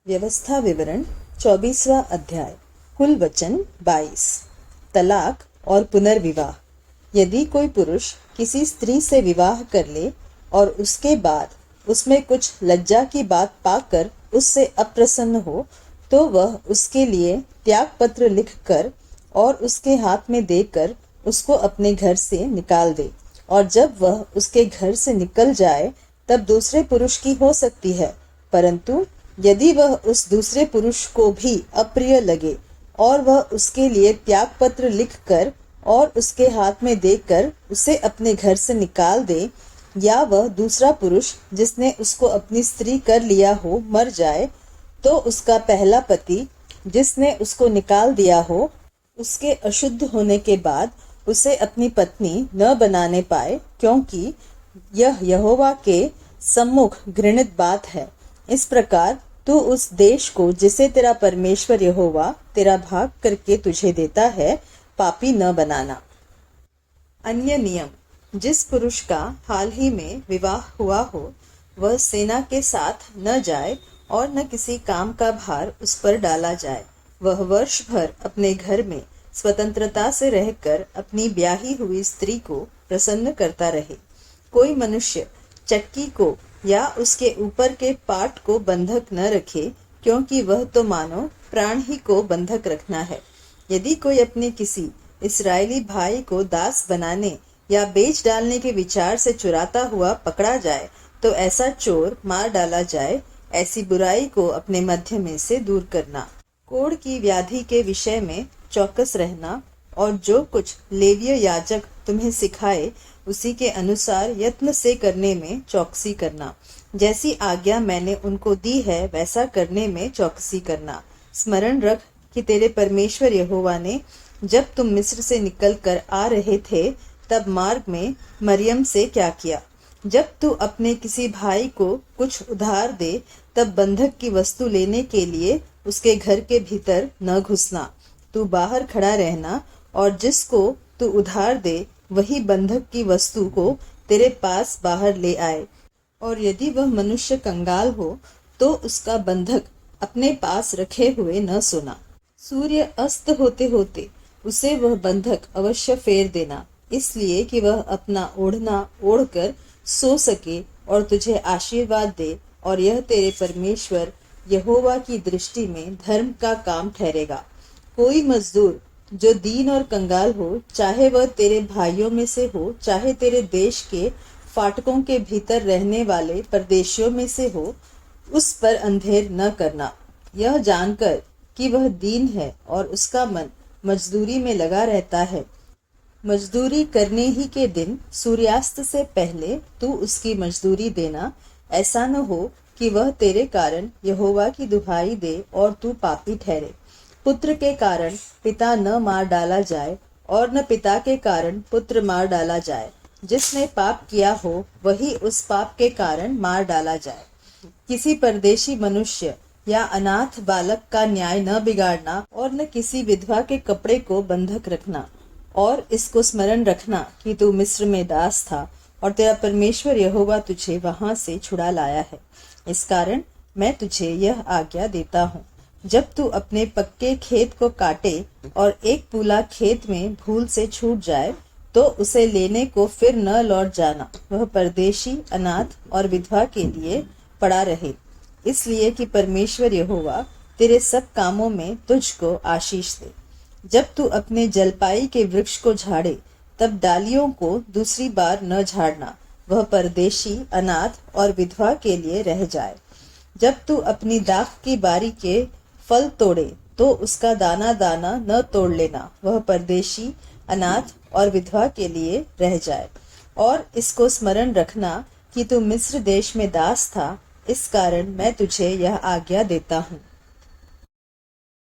व्यवस्था विवरण 24वां अध्याय। कुल वचन 22। तलाक और पुनर्विवाह। यदि कोई पुरुष किसी स्त्री से विवाह कर ले और उसके बाद उसमें कुछ लज्जा की बात पाकर उससे अप्रसन्न हो, तो वह उसके लिए त्याग पत्र लिखकर और उसके हाथ में देकर उसको अपने घर से निकाल दे, और जब वह उसके घर से निकल जाए तब दूसरे पुरुष की हो सकती है, परंतु यदि वह उस दूसरे पुरुष को भी अप्रिय लगे और वह उसके लिए त्याग पत्र लिखकर और उसके हाथ में देकर उसे अपने घर से निकाल दे, या वह दूसरा पुरुष जिसने उसको अपनी स्त्री कर लिया हो मर जाए, तो उसका पहला पति जिसने उसको निकाल दिया हो उसके अशुद्ध होने के बाद उसे अपनी पत्नी न बनाने पाए, क्योंकि यह यहोवा के सम्मुख घृणित बात है। इस प्रकार तू उस देश को जिसे तेरा परमेश्वर यहोवा तेरा भाग करके तुझे देता है, पापी न बनाना। अन्य नियम। जिस पुरुष का हाल ही में विवाह हुआ हो, वह सेना के साथ न जाए और न किसी काम का भार उस पर डाला जाए। वह वर्ष भर अपने घर में स्वतंत्रता से रहकर अपनी ब्याही हुई स्त्री को प्रसन्न करता रहे। कोई मनुष्य चक्की को या उसके ऊपर के पाट को बंधक न रखे, क्योंकि वह तो मानो प्राण ही को बंधक रखना है। यदि कोई अपने किसी इस्राएली भाई को दास बनाने या बेच डालने के विचार से चुराता हुआ पकड़ा जाए, तो ऐसा चोर मार डाला जाए। ऐसी बुराई को अपने मध्य में से दूर करना। कोढ़ की व्याधि के विषय में चौकस रहना, और जो कुछ लेवीय याजक तुम्हें सिखाए उसी के अनुसार यत्न से करने में चौकसी करना। जैसी आज्ञा मैंने उनको दी है वैसा करने में चौकसी करना। स्मरण रख कि तेरे परमेश्वर यहोवा ने जब तुम मिस्र से निकल कर आ रहे थे तब मार्ग में मरियम से क्या किया। जब तू अपने किसी भाई को कुछ उधार दे, तब बंधक की वस्तु लेने के लिए उसके घर के भीतर न घुसना। तू बाहर खड़ा रहना, और जिसको तू उधार दे वही बंधक की वस्तु को तेरे पास बाहर ले आए। और यदि वह मनुष्य कंगाल हो, तो उसका बंधक अपने पास रखे हुए न सोना। सूर्य अस्त होते होते उसे वह बंधक अवश्य फेर देना, इसलिए कि वह अपना ओढ़ना ओढ़कर सो सके और तुझे आशीर्वाद दे, और यह तेरे परमेश्वर यहोवा की दृष्टि में धर्म का काम ठहरेगा। कोई मजदूर जो दीन और कंगाल हो, चाहे वह तेरे भाइयों में से हो, चाहे तेरे देश के फाटकों के भीतर रहने वाले परदेशियों में से हो, उस पर अंधेर न करना, यह जानकर कि वह दीन है और उसका मन मजदूरी में लगा रहता है। मजदूरी करने ही के दिन सूर्यास्त से पहले तू उसकी मजदूरी देना। ऐसा न हो कि वह तेरे कारण यहोवा की दुहाई दे और तू पापी ठहरे। पुत्र के कारण पिता न मार डाला जाए, और न पिता के कारण पुत्र मार डाला जाए। जिसने पाप किया हो वही उस पाप के कारण मार डाला जाए। किसी परदेशी मनुष्य या अनाथ बालक का न्याय न बिगाड़ना, और न किसी विधवा के कपड़े को बंधक रखना। और इसको स्मरण रखना कि तू मिस्र में दास था, और तेरा परमेश्वर यहोवा तुझे वहां से छुड़ा लाया है। इस कारण मैं तुझे यह आज्ञा देता हूँ, जब तू अपने पक्के खेत को काटे और एक पूला खेत में भूल से छूट जाए, तो उसे लेने को फिर न लौट जाना। वह परदेशी, अनाथ और विधवा के लिए पड़ा रहे, इसलिए कि परमेश्वर यहोवा तेरे सब कामों में तुझको आशीष दे। जब तू अपने जलपाई के वृक्ष को झाड़े, तब डालियों को दूसरी बार न झाड़ना। वह परदेशी, अनाथ और विधवा के लिए रह जाए। जब तू अपनी दाख की बारी के फल तोड़े, तो उसका दाना दाना न तोड़ लेना। वह परदेशी, अनाथ और विधवा के लिए रह जाए। और इसको स्मरण रखना कि तू मिस्र देश में दास था, इस कारण मैं तुझे यह आज्ञा देता हूँ।